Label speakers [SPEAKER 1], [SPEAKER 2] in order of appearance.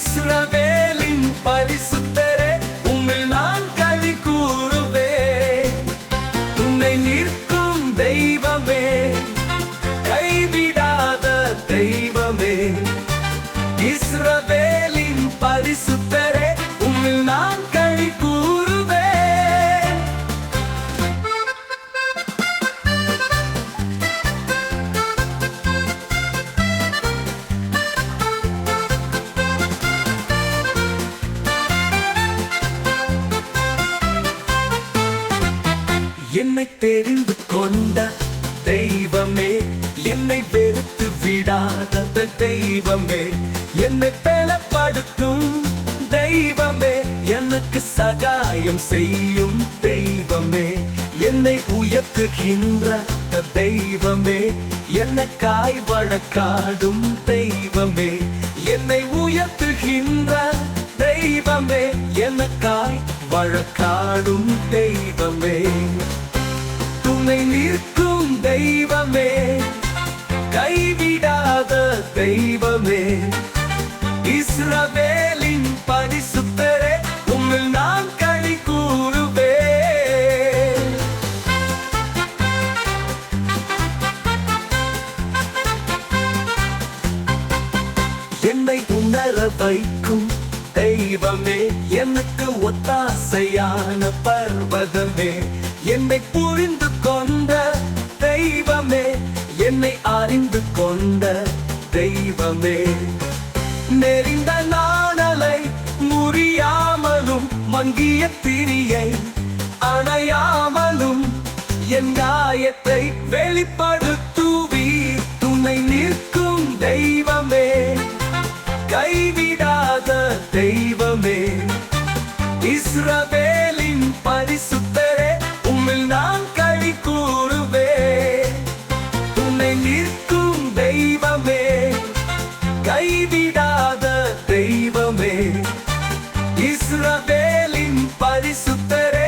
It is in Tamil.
[SPEAKER 1] இஸ்ரவேலின் பரிசுத்தரே, உம்மில் நான் களி கூறுவேன். துணை நிற்கும் தெய்வமே, கைவிடாத தெய்வமே, இஸ்ரவேலின் பரிசுத்தரே, உம்மில் நான் களி கூறுவேன். என்னை தெரிந்து கொண்ட தெய்வமே, என்னை வெறுத்து விடாத தெய்வமே, என்னை பலப்படுத்தும் தெய்வமே, எனக்கு சகாயம் செய்யும் தெய்வமே, என்னை உயர்த்துகின்ற தெய்வமே, எனக்காய் வழக்காடும் தெய்வமே, என்னை உயர்த்துகின்ற தெய்வமே, எனக்காய் வழக்காடும் தெய்வமே, துணை நிற்கும் தெய்வமே, கைவிடாத தெய்வமே, இஸ்ரவேலின் பரிசுத்தரே, உம்மில் நான் களி கூறுவேன். என்னை உணர வைக்கும் தெய்வமே, எனக்கு ஒத்தாசையான பர்வதமே, என்னை புரிந்து கொண்ட தெய்வமே, என்னை அறிந்து கொண்ட தெய்வமே, நெறிந்த நாணலை முறியாமலும் மங்கிய திரியை அணையாமலும் என் காயத்தை வெளிப்படுத்துவீர். துணை நிற்கும் தெய்வமே, கைவிடாத தெய்வமே, இஸ்ரவேலின் பரிசுத்தரே, உம்மில் நான் களி கூறுவேன். துணை நிற்கும் தெய்வமே, கைவிடாத தெய்வமே, இஸ்ரவேலின் பரிசுத்தரே,